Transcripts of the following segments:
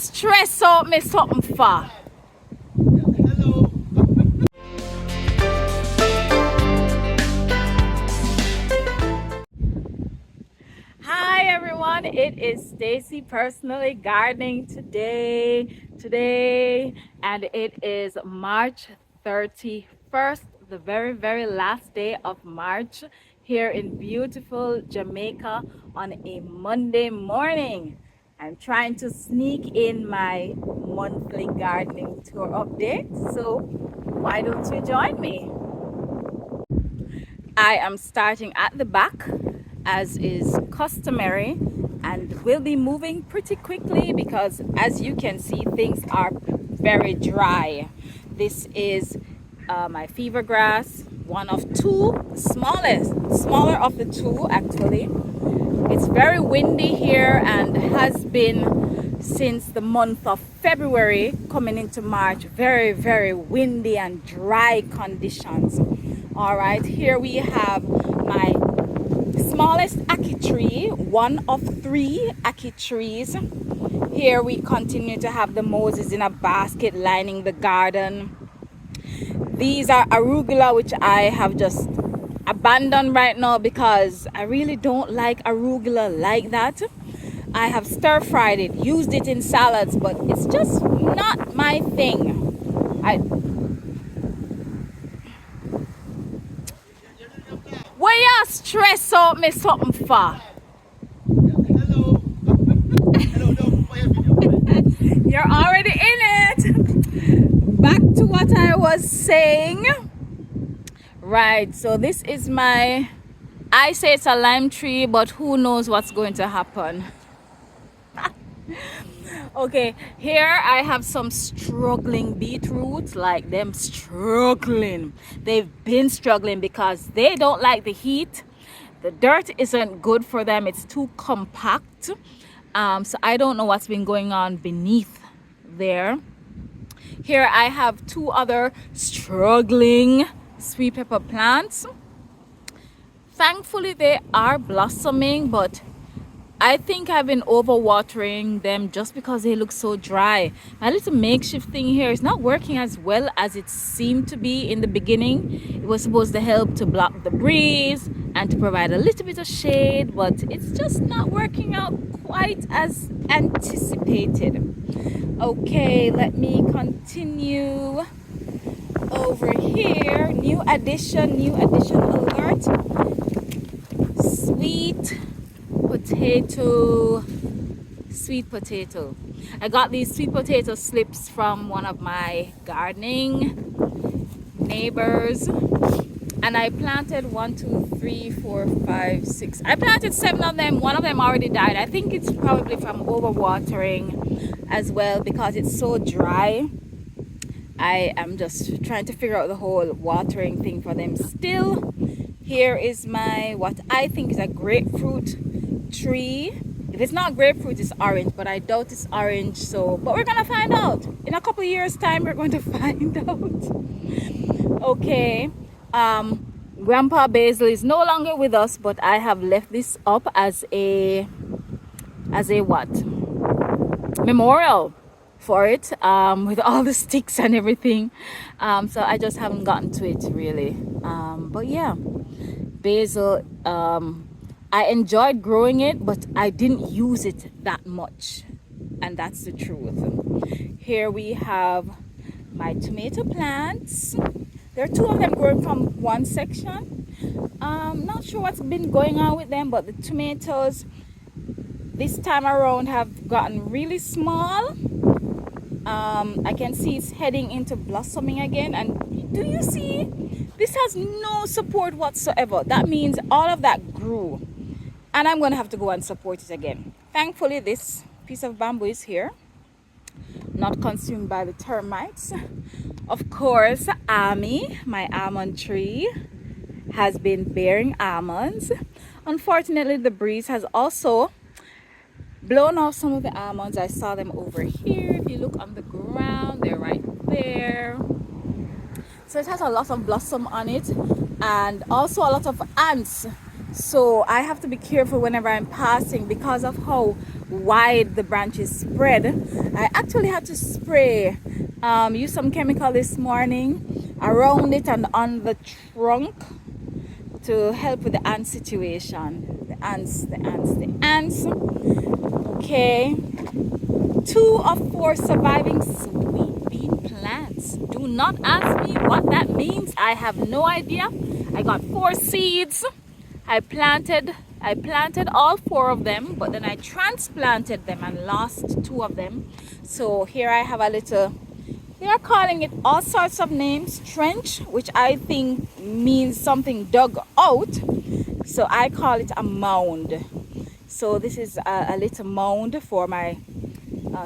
stress out me something for? Hello. Hi everyone, it is Stacy personally gardening today, and it is March 31st, the very last day of March here in beautiful Jamaica on a Monday morning. I'm trying to sneak in my monthly gardening tour update, so why don't you join me? I am starting at the back as is customary, and we'll be moving pretty quickly because as you can see things are very dry. This is my fever grass, one of two, smaller of the two actually. It's very windy here and has been since the month of February coming into March. Very windy and dry conditions. All right, here we have my smallest ackee tree, one of three ackee trees. Here we continue to have the Moses in a basket lining the garden. These are arugula, which I have just abandoned right now because I really don't like arugula like that. I have stir fried it, used it in salads, but it's just not my thing. Where you stress out me something for? Hello. Hello. No, You're already in it. Back to what I was saying. Right, so this is I say it's a lime tree, but who knows what's going to happen. Okay, here I have some struggling beetroots, like them struggling. They've been struggling because they don't like the heat. The dirt isn't good for them, it's too compact. So I don't know what's been going on beneath there. Here I have two other struggling sweet pepper plants. Thankfully they are blossoming, but I think I've been overwatering them just because they look so dry. My little makeshift thing here is not working as well as it seemed to be in the beginning. It was supposed to help to block the breeze and to provide a little bit of shade, but it's just not working out quite as anticipated. Okay, let me continue over here. New addition alert. Sweet potato. I got these sweet potato slips from one of my gardening neighbors, and I planted 1, 2, 3, 4, 5, 6. I planted 7 of them. One of them already died. I think it's probably from overwatering as well because it's so dry. I am just trying to figure out the whole watering thing for them still. Here is my what I think is a grapefruit tree. If it's not grapefruit, it's orange, but I doubt it's orange. So, but we're gonna find out in a couple of years' time. We're going to find out. Okay, Grandpa Basil is no longer with us, but I have left this up as a what, memorial for it, with all the sticks and everything. So I just haven't gotten to it really. But yeah, basil, I enjoyed growing it, but I didn't use it that much, and that's the truth. Here we have my tomato plants. There are 2 of them growing from one section. Not sure what's been going on with them, but the tomatoes this time around have gotten really small. I can see it's heading into blossoming again, and do you see this has no support whatsoever? That means all of that grew, and I'm gonna have to go and support it again. Thankfully this piece of bamboo is here, not consumed by the termites. Of course, Ami, my almond tree, has been bearing almonds. Unfortunately, the breeze has also blown off some of the almonds. I saw them over here. If you look on the ground, they're right there. So it has a lot of blossom on it, and also a lot of ants So I have to be careful whenever I'm passing because of how wide the branches spread. I actually had to spray, use some chemical this morning around it and on the trunk to help with the ant situation. The ants. Okay. 2 of 4 surviving sweet bean plants. Do not ask me what that means. I have no idea. I got 4 seeds. I planted all 4 of them, but then I transplanted them and lost 2 of them. So here I have a little, they are calling it all sorts of names. Trench, which I think means something dug out. So I call it a mound. So this is a little mound for my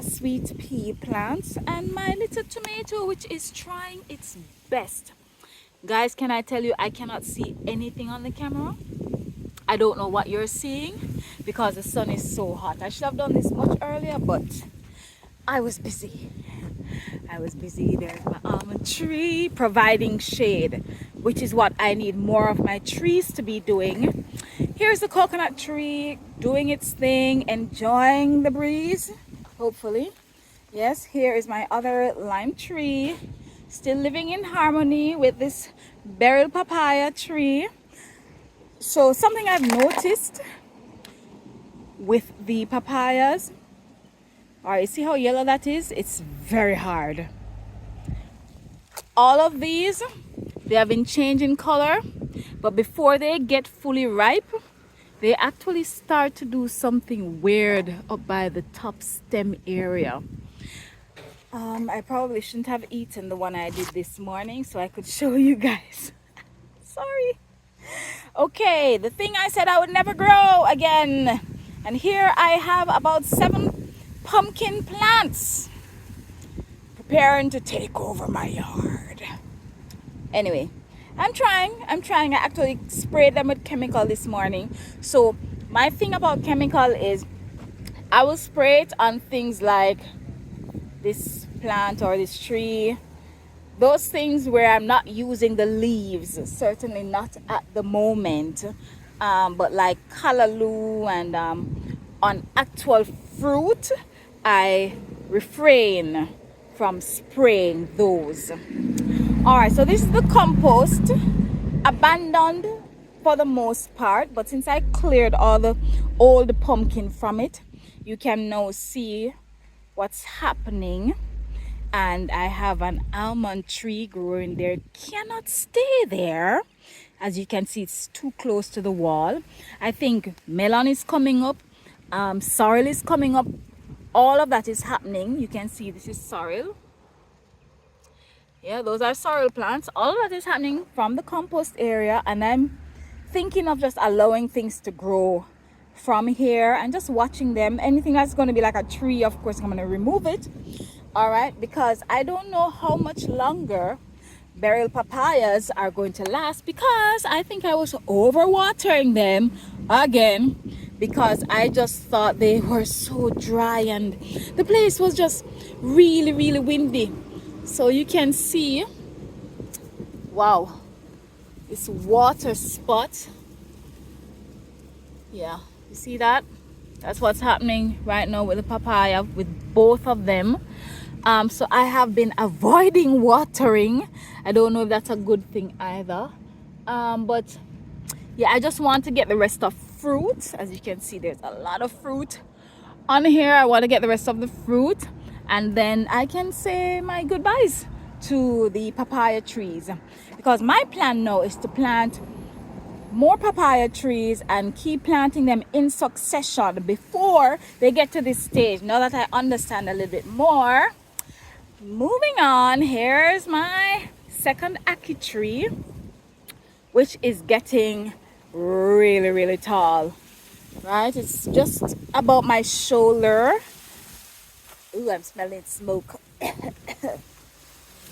sweet pea plants and my little tomato, which is trying its best. Guys, can I tell you, I cannot see anything on the camera. I don't know what you're seeing because the sun is so hot. I should have done this much earlier, but I was busy. There's my almond tree providing shade, which is what I need more of my trees to be doing. Here's the coconut tree doing its thing, enjoying the breeze, hopefully. Yes, here is my other lime tree, still living in harmony with this beryl papaya tree. So something I've noticed with the papayas, all right, see how yellow that is? It's very hard. All of these, they have been changing color, but before they get fully ripe, they actually start to do something weird up by the top stem area. I probably shouldn't have eaten the one I did this morning so I could show you guys. Sorry. Okay, the thing I said I would never grow again. And here I have about 7 pumpkin plants preparing to take over my yard. Anyway, I'm trying. I actually sprayed them with chemical this morning. So my thing about chemical is I will spray it on things like this plant or this tree, those things where I'm not using the leaves, certainly not at the moment, but like callaloo and on actual fruit, I refrain from spraying those. All right, so this is the compost, abandoned for the most part, but since I cleared all the old pumpkin from it, you can now see what's happening. And I have an almond tree growing there. It cannot stay there. As you can see, it's too close to the wall. I think melon is coming up, sorrel is coming up. All of that is happening. You can see this is sorrel. Yeah, those are sorrel plants. All of that is happening from the compost area, and I'm thinking of just allowing things to grow from here and just watching them. Anything that's going to be like a tree, of course I'm going to remove it. All right, because I don't know how much longer beryl papayas are going to last, because I think I was overwatering them again because I just thought they were so dry and the place was just really windy. So you can see, wow, this water spot. Yeah, you see that? That's what's happening right now with the papaya, with both of them. So I have been avoiding watering. I don't know if that's a good thing either. But yeah, I just want to get the rest of fruit. As you can see, there's a lot of fruit on here. I want to get the rest of the fruit, and then I can say my goodbyes to the papaya trees, because my plan now is to plant more papaya trees and keep planting them in succession before they get to this stage. Now that I understand a little bit more, moving on, here's my second ackee tree, which is getting really tall. Right, it's just about my shoulder. Ooh, I'm smelling smoke.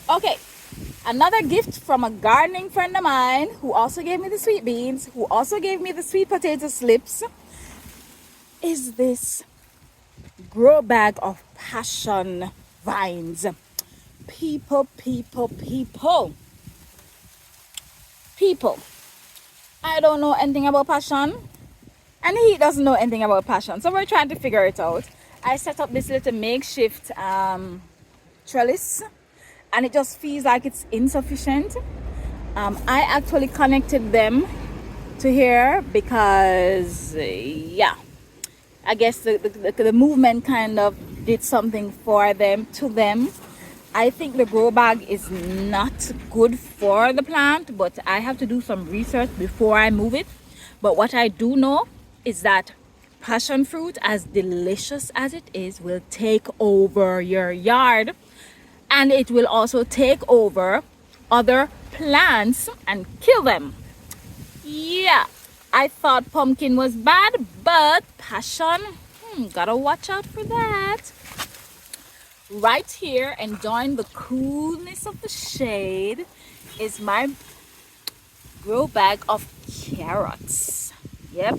Okay, another gift from a gardening friend of mine who also gave me the sweet beans, who also gave me the sweet potato slips, is this grow bag of passion vines. People. I don't know anything about passion, and he doesn't know anything about passion. So we're trying to figure it out. I set up this little makeshift trellis, and it just feels like it's insufficient. I actually connected them to here because, yeah, I guess the movement kind of did something for them, to them. I think the grow bag is not good for the plant, but I have to do some research before I move it. But what I do know is that passion fruit, as delicious as it is, will take over your yard, and it will also take over other plants and kill them. Yeah, I thought pumpkin was bad, but passion, gotta watch out for that. Right here, enjoying the coolness of the shade, is my grow bag of carrots. Yep,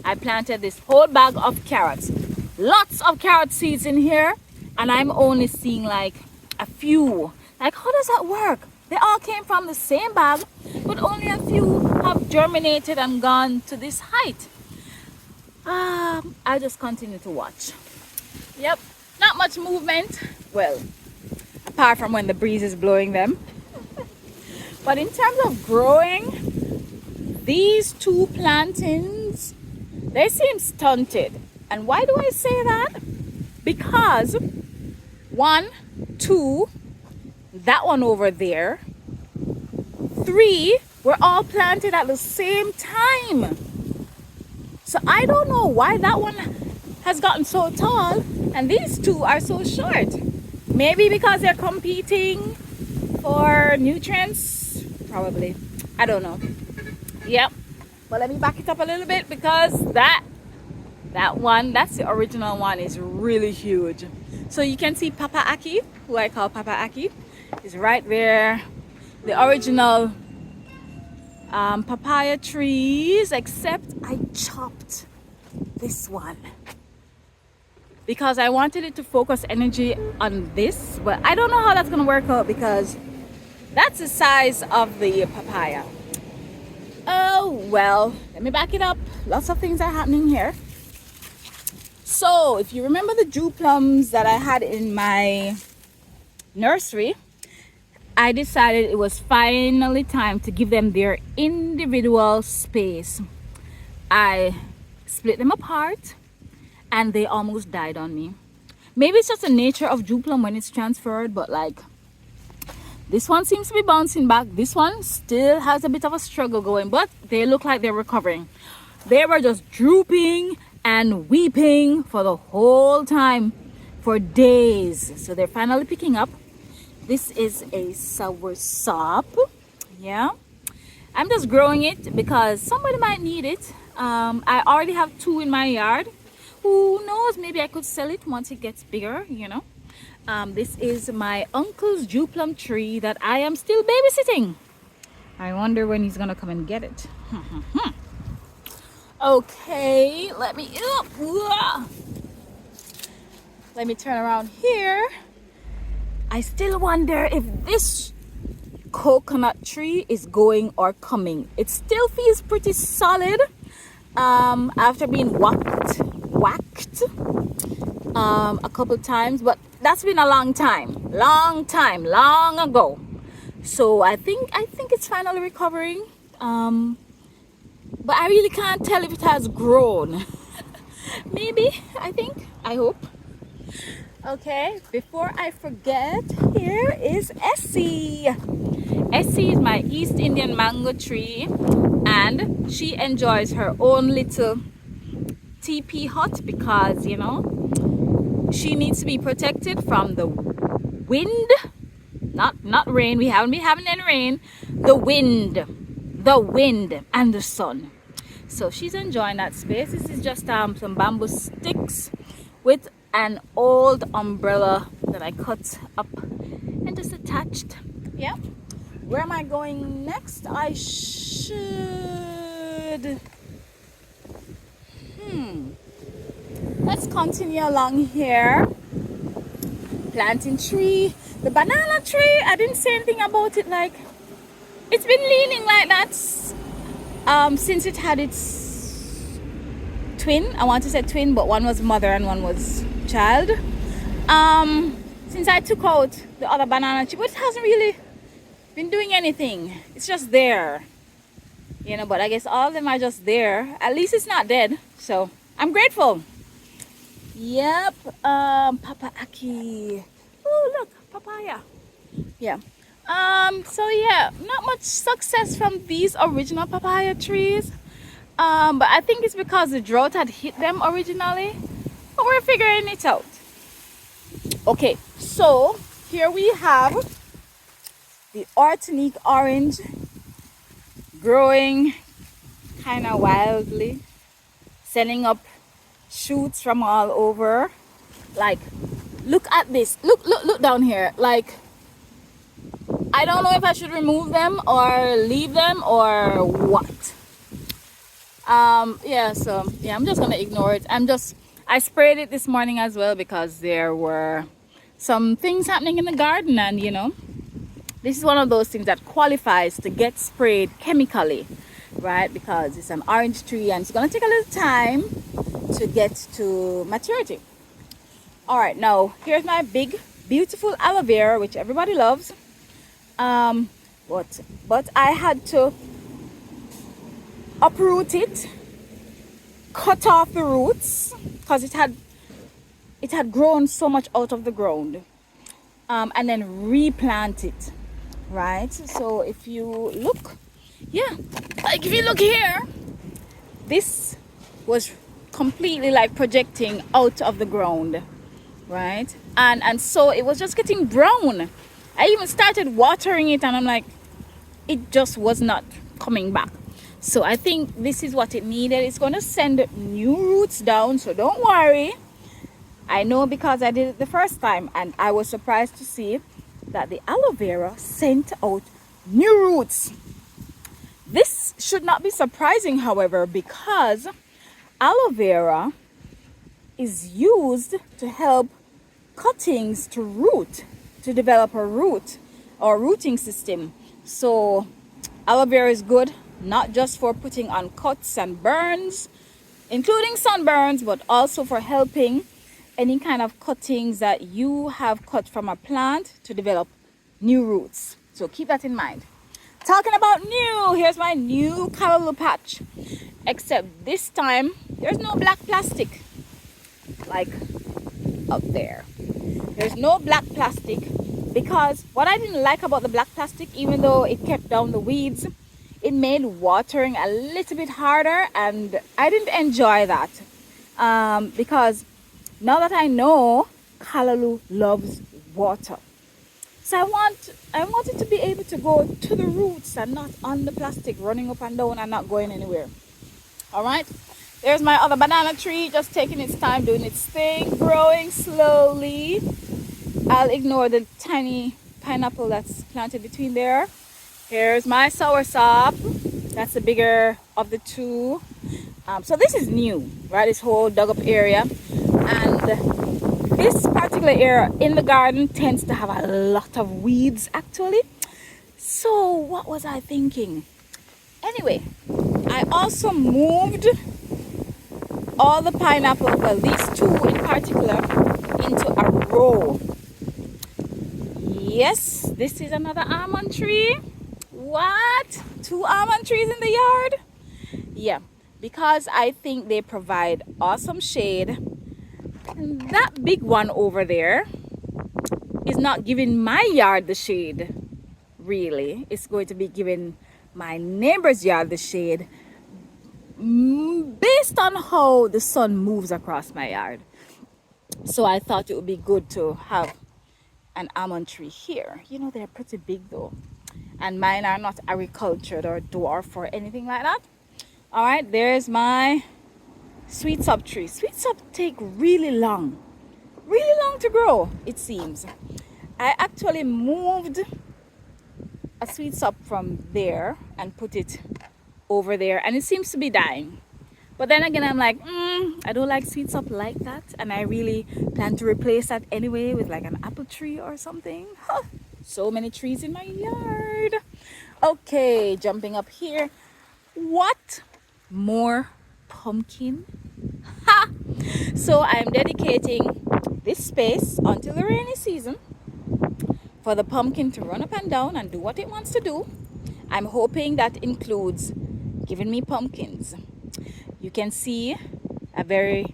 I planted this whole bag of carrots. Lots of carrot seeds in here, and I'm only seeing like a few. Like, how does that work? They all came from the same bag, but only a few have germinated and gone to this height. I just continue to watch. Yep, not much movement. Well, apart from when the breeze is blowing them. But in terms of growing, these two plantings, they seem stunted. And why do I say that? Because 1, 2, that one over there, 3 were all planted at the same time. So I don't know why that one has gotten so tall and these two are so short. Maybe because they're competing for nutrients, probably. I don't know. Yep. But let me back it up a little bit, because that one, that's the original one, is really huge. So you can see Papa Aki, who I call Papa Aki, is right there. The original papaya trees, except I chopped this one because I wanted it to focus energy on this, but I don't know how that's gonna work out because that's the size of the papaya. Oh well, let me back it up. Lots of things are happening here. So if you remember the Jew plums that I had in my nursery, I decided it was finally time to give them their individual space. I split them apart and they almost died on me. Maybe it's just the nature of Jew plum when it's transferred, but like this one seems to be bouncing back. This one still has a bit of a struggle going, but they look like they're recovering. They were just drooping and weeping for the whole time, for days. So they're finally picking up. This is a soursop. Yeah, I'm just growing it because somebody might need it. I already have 2 in my yard. Who knows, maybe I could sell it once it gets bigger, you know. This is my uncle's Jew plum tree that I am still babysitting. I wonder when he's gonna come and get it. Okay, let me turn around here. I still wonder if this coconut tree is going or coming. It still feels pretty solid after being whacked a couple times, but that's been a long ago. So I think it's finally recovering, but I really can't tell if it has grown. Maybe, I hope. Okay, before I forget, here is Essie. Essie is my East Indian mango tree, and she enjoys her own little teepee hut because, you know, she needs to be protected from the wind, not rain. We haven't been having any rain. The wind and the sun. So she's enjoying that space. This is just some bamboo sticks with an old umbrella that I cut up and just attached. Yeah. Where am I going next? I should let's continue along here. Planting tree. The banana tree, I didn't say anything about it. Like, it's been leaning like that Since it had its twin, I want to say twin, but one was mother and one was child. Since I took out the other banana tree, but it hasn't really been doing anything. It's just there, you know. But I guess all of them are just there. At least it's not dead, so I'm grateful. Yep. Papa Aki. Oh, look, papaya. Yeah. So yeah, not much success from these original papaya trees. But I think it's because the drought had hit them originally. But we're figuring it out. Okay, so here we have the Martinique orange growing kind of wildly, sending up shoots from all over. Like, look at this. Look down here. Like, I don't know if I should remove them or leave them or what. Yeah, so yeah, I'm just gonna ignore it. I sprayed it this morning as well because there were some things happening in the garden, and you know, this is one of those things that qualifies to get sprayed chemically, right? Because it's an orange tree and it's gonna take a little time to get to maturity. All right, now here's my big beautiful aloe vera, which everybody loves. But I had to uproot it, cut off the roots because it had grown so much out of the ground, and then replant it, right? So if you look, yeah, like if you look here, this was completely like projecting out of the ground, right? And so it was just getting brown. I even started watering it and I'm like, it just was not coming back. So I think this is what it needed. It's going to send new roots down, so don't worry. I know because I did it the first time and I was surprised to see that the aloe vera sent out new roots. This should not be surprising, however, because aloe vera is used to help cuttings to root, to develop a root or rooting system. So aloe vera is good not just for putting on cuts and burns, including sunburns, but also for helping any kind of cuttings that you have cut from a plant to develop new roots. So keep that in mind. Talking about new, here's my new callaloo patch, except this time there's no black plastic like up there. There's no black plastic because what I didn't like about the black plastic, even though it kept down the weeds, it made watering a little bit harder, and I didn't enjoy that, because now that I know callaloo loves water, so I want it to be able to go to the roots and not on the plastic running up and down and not going anywhere. All right, there's my other banana tree just taking its time, doing its thing, growing slowly. I'll ignore the tiny pineapple that's planted between there. Here's my soursop. That's the bigger of the two. So this is new, right? This whole dug up area. And this particular area in the garden tends to have a lot of weeds actually. So what was I thinking? Anyway, I also moved all the pineapple, well these two in particular, into a row. Yes, this is another almond tree. What? 2 almond trees in the yard? Yeah, because I think they provide awesome shade. And that big one over there is not giving my yard the shade, really. It's going to be giving my neighbor's yard the shade based on how the sun moves across my yard. So I thought it would be good to have an almond tree here. You know, they're pretty big though. And mine are not agricultured or dwarf or anything like that. All right, there's my sweet sop tree. Sweet sop take really long to grow, it seems. I actually moved a sweet sop from there and put it over there, and it seems to be dying. But then again, I'm like, I don't like sweet sop like that, and I really plan to replace that anyway with like an apple tree or something. So many trees in my yard. Okay, jumping up here. What? More pumpkin? Ha! So I'm dedicating this space until the rainy season for the pumpkin to run up and down and do what it wants to do. I'm hoping that includes giving me pumpkins. You can see a very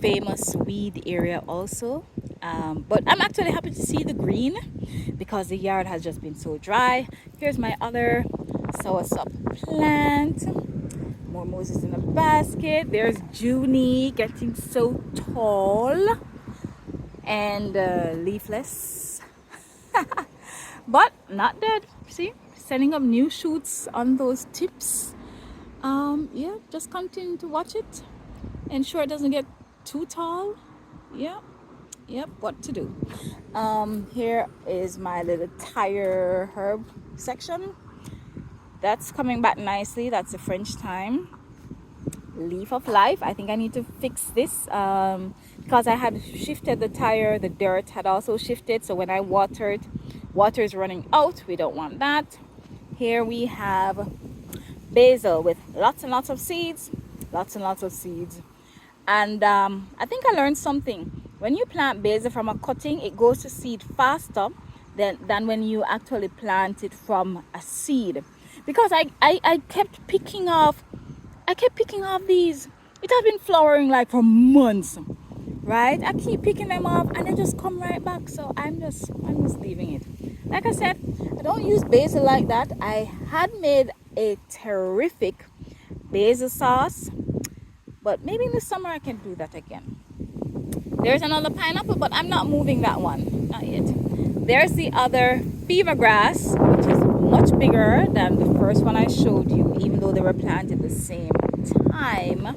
famous weed area also. But I'm actually happy to see the green because the yard has just been so dry. Here's my other soursop plant. More Moses in a basket. There's Junie getting so tall and leafless. But not dead. See, sending up new shoots on those tips. Yeah, just continue to watch it. Ensure it doesn't get too tall. Yeah, yep, what to do. Here is my little tire herb section. That's coming back nicely. That's the French thyme. Leaf of life. I think I need to fix this because I had shifted the tire. The dirt had also shifted, so when I watered, water is running out. We don't want that. Here we have basil with lots and lots of seeds. Lots and lots of seeds. And I think I learned something. When you plant basil from a cutting, it goes to seed faster than when you actually plant it from a seed. Because I kept picking off these. It has been flowering like for months, right? I keep picking them off and they just come right back. So I'm just leaving it. Like I said, I don't use basil like that. I had made a terrific basil sauce, but maybe in the summer I can do that again. There's another pineapple, but I'm not moving that one, not yet. There's the other fever grass, which is much bigger than the first one I showed you, even though they were planted the same time.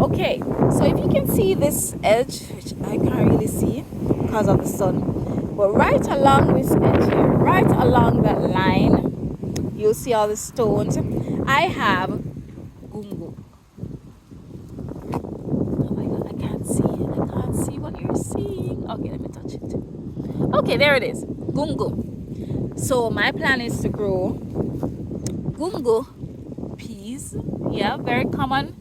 Okay, so if you can see this edge, which I can't really see because of the sun, but right along this edge here, right along that line, you'll see all the stones. I have gungo. Oh my god, I can't see it. I can't see what you're seeing. Okay, let me touch it. Okay, there it is. Gungo. So my plan is to grow gungo peas. Yeah, very common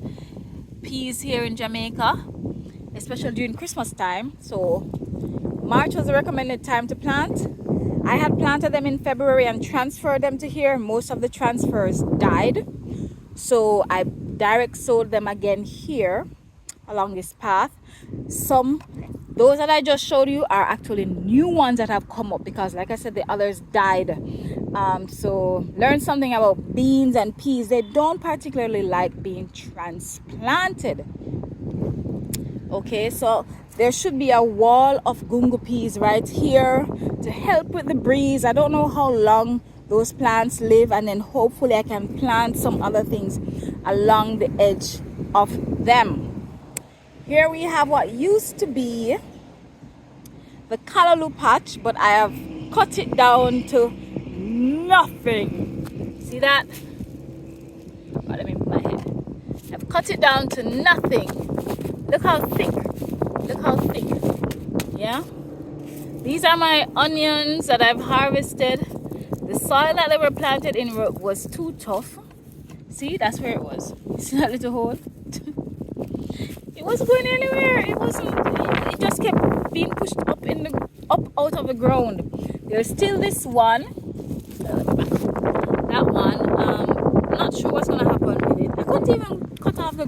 peas here in Jamaica, especially during Christmas time. So March was the recommended time to plant. I had planted them in February and transferred them to here. Most of the transfers died, so I direct sowed them again here along this path. Those that I just showed you are actually new ones that have come up because, like I said, the others died. So learn something about beans and peas. They don't particularly like being transplanted. Okay, so there should be a wall of gungo peas right here to help with the breeze. I don't know how long those plants live, and then hopefully I can plant some other things along the edge of them. Here we have what used to be the callaloo patch, but I have cut it down to nothing. See that? Oh, let me move my head. I've cut it down to nothing. Look how thick. Look how thick. Yeah? These are my onions that I've harvested. The soil that they were planted in was too tough. See, that's where it was. See that little hole? It wasn't going anywhere. It wasn't. It just kept being pushed up out of the ground. There's still this one. That one. I'm not sure what's gonna happen with it. I couldn't even cut off the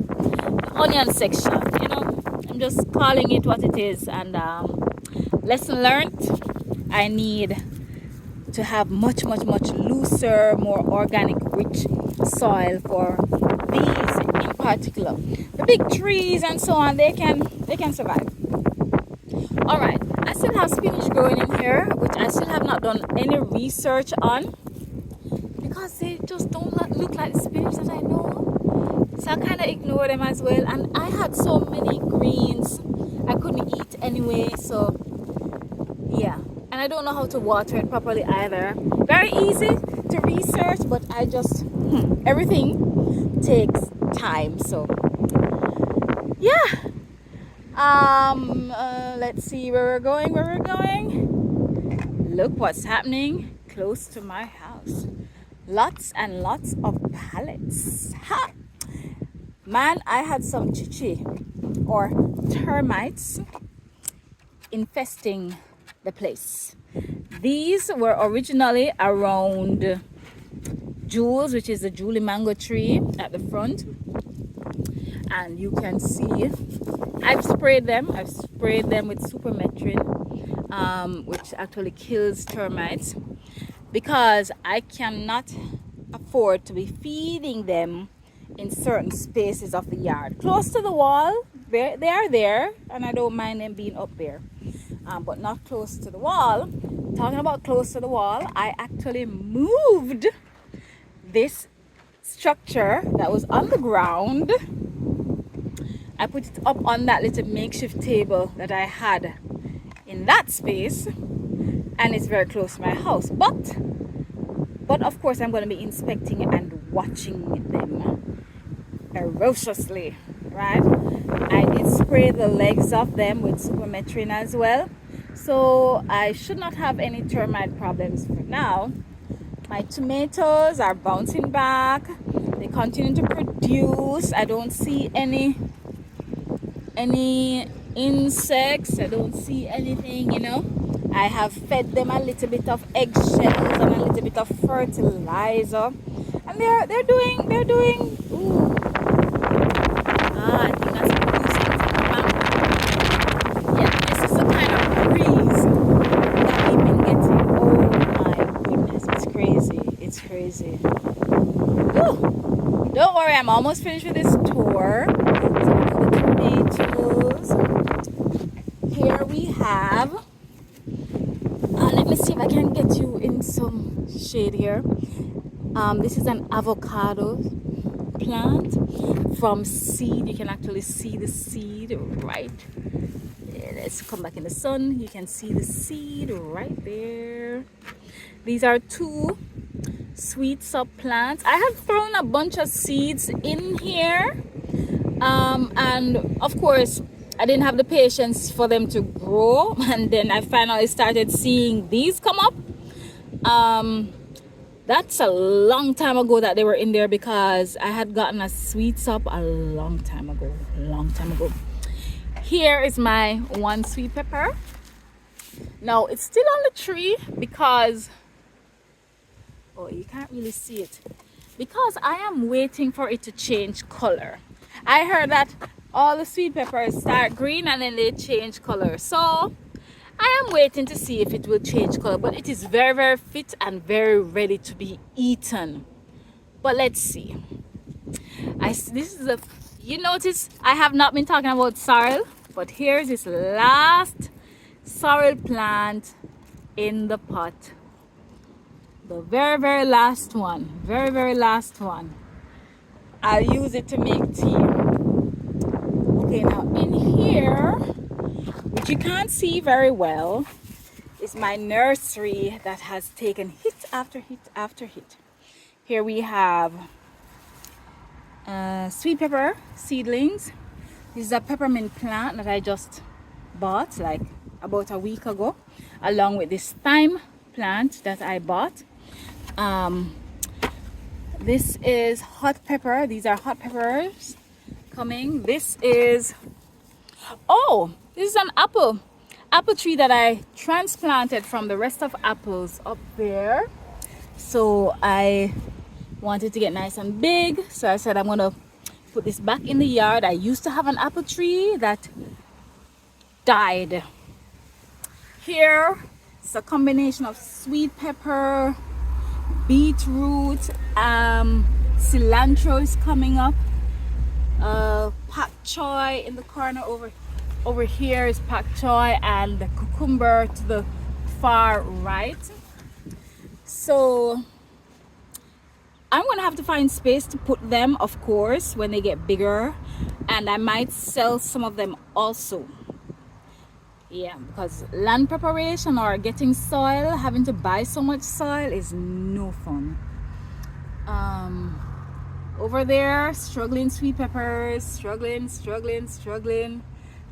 onion section. You know, I'm just calling it what it is. And lesson learned. I need to have much looser, more organic, rich soil for these in particular. The big trees and so on, they can survive. All right, I still have spinach growing in here, which I still have not done any research on because they just don't look like the spinach that I know. So I kind of ignore them as well. And I had so many greens I couldn't eat anyway. So yeah, and I don't know how to water it properly either. Very easy to research, but I just everything takes time. So yeah, let's see where we're going. Look what's happening close to my house. lots and lots of pallets. Ha! Man, I had some chichi or termites infesting the place. These were originally around Jules, which is the Julie mango tree at the front, and you can see I've sprayed them with supermetrin, which actually kills termites, because I cannot afford to be feeding them in certain spaces of the yard close to the wall. They are there, and I don't mind them being up there, but not close to the wall. Talking about close to the wall, I actually moved this structure that was on the ground. I put it up on that little makeshift table that I had in that space, and it's very close to my house, but of course I'm going to be inspecting and watching them ferociously, right? I did spray the legs of them with supermetrin as well, so I should not have any termite problems for now. My tomatoes are bouncing back. They continue to produce. I don't see any insects. I don't see anything, you know. I have fed them a little bit of eggshells and a little bit of fertilizer, and they're doing. Ooh. I think that's producing. Yeah, this is the kind of breeze that we've been getting. Oh my goodness, it's crazy. It's crazy. Woo. Don't worry, I'm almost finished with this tour. So the tomatoes. Here we have. Let me see if I can get you in some shade here. This is an avocado plant from seed. You can actually see the seed right. Let's come back in the sun. You can see the seed right there. These are two sweet sub plants. I have thrown a bunch of seeds in here, and of course I didn't have the patience for them to grow, and then I finally started seeing these come up. That's a long time ago that they were in there, because I had gotten a sweet sop a long time ago. Here is my one sweet pepper. Now it's still on the tree because, oh, you can't really see it, because I am waiting for it to change color. I heard that all the sweet peppers start green and then they change color, so I am waiting to see if it will change color. But it is very, very fit and very ready to be eaten. But let's see. You notice I have not been talking about sorrel, but here's this last sorrel plant in the pot. The very, very last one. Very, very last one. I'll use it to make tea. Okay, now in here, which you can't see very well, is my nursery that has taken hit after hit after hit. Here we have sweet pepper seedlings. This is a peppermint plant that I just bought like about a week ago, along with this thyme plant that I bought. This is hot pepper. These are hot peppers coming. This is an apple tree that I transplanted from the rest of apples up there. So I wanted to get nice and big, so I said I'm gonna put this back in the yard. I used to have an apple tree that died. Here it's a combination of sweet pepper, beetroot, cilantro is coming up, pak choy in the corner over here is pak choy, and the cucumber to the far right. So I'm gonna have to find space to put them, of course, when they get bigger, and I might sell some of them also. Yeah, because land preparation or getting soil, having to buy so much soil is no fun. Over there, struggling sweet peppers, struggling.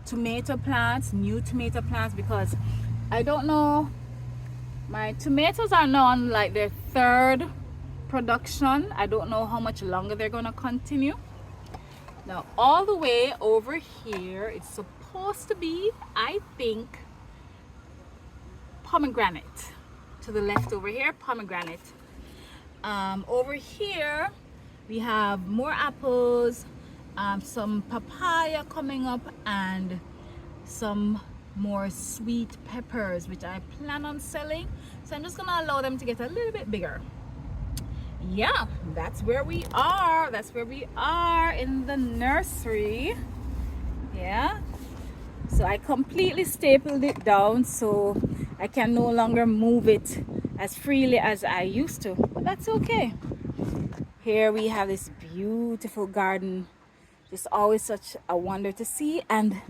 Tomato plants, new tomato plants, because I don't know, my tomatoes are now on like their third production. I don't know how much longer they're gonna continue. Now all the way over here, it's supposed to be, I think, pomegranate. To the left over here, pomegranate. Over here we have more apples, some papaya coming up, and some more sweet peppers, which I plan on selling. So I'm just gonna allow them to get a little bit bigger. Yeah, that's where we are. That's where we are in the nursery. Yeah, so I completely stapled it down so I can no longer move it as freely as I used to, but that's okay. Here we have this beautiful garden, just always such a wonder to see, and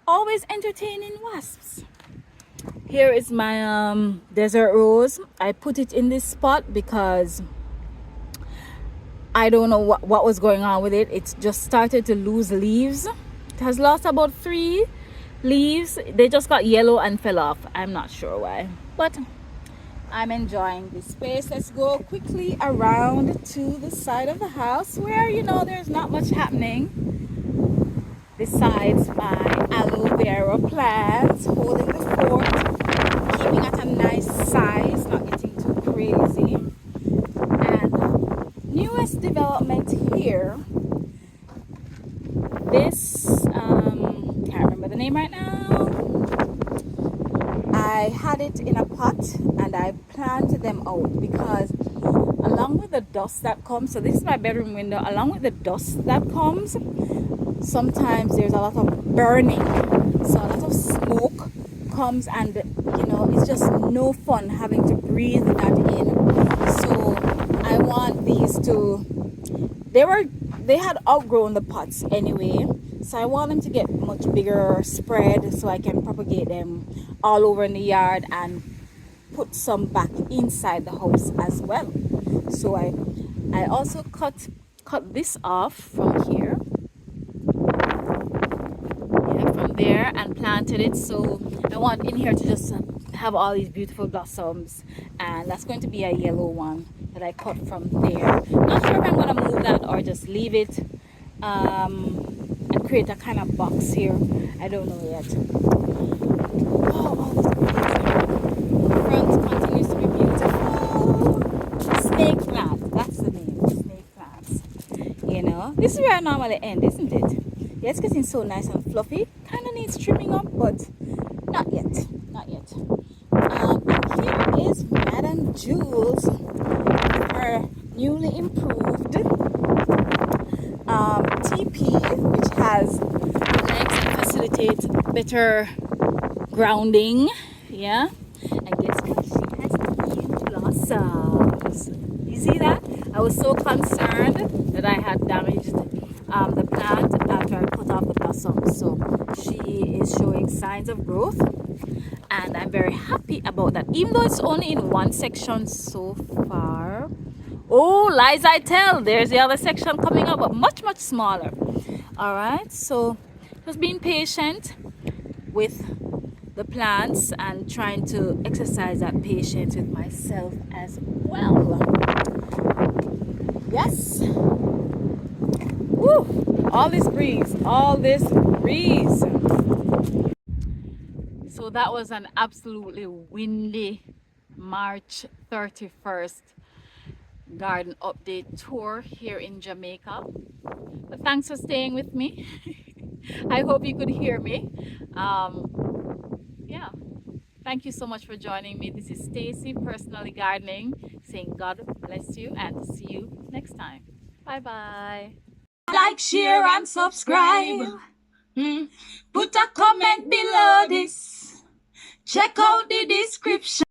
always entertaining wasps. Here is my desert rose. I put it in this spot because I don't know what was going on with it. It's just started to lose leaves. It has lost about 3 leaves. They just got yellow and fell off. I'm not sure why, but I'm enjoying this space. Let's go quickly around to the side of the house where, you know, there's not much happening besides my aloe vera plants holding the fort, keeping at a nice size, not getting too crazy. And newest development here, this can't remember the name right now. I had it in a pot and I planted them out because along with the dust that comes, so this is my bedroom window, along with the dust that comes, sometimes there's a lot of burning, so a lot of smoke comes, and you know, it's just no fun having to breathe that in. So I want these to, they had outgrown the pots anyway, so I want them to get much bigger spread so I can propagate them all over in the yard and put some back inside the house as well. So I also cut this off from here, yeah, from there, and planted it. So I want in here to just have all these beautiful blossoms, and that's going to be a yellow one that I cut from there. Not sure if I'm going to move that or just leave it and create a kind of box here. I don't know yet. Oh, front continues to be beautiful. Snake plant, that's the name. Snake plants. You know, this is where I normally end, isn't it? Yeah, it's getting so nice and fluffy. Kind of needs trimming up, but not yet. Not yet. And here is Madame Jules, her newly improved TP, which has legs to facilitate better grounding. Yeah, and guess what? She has huge blossoms. You see that? I was so concerned that I had damaged the plant after I cut off the blossoms. So she is showing signs of growth, and I'm very happy about that, even though it's only in one section so far. Oh, lies I tell, there's the other section coming up, but much smaller. All right, so just being patient with the plants and trying to exercise that patience with myself as well. Yes. Woo, all this breeze, all this breeze. So that was an absolutely windy March 31st garden update tour here in Jamaica. But thanks for staying with me. I hope you could hear me. Yeah, thank you so much for joining me. This is Stacy, Personally Gardening, saying God bless you and see you next time. Bye bye. Like, share, and subscribe. Put a comment below this. Check out the description.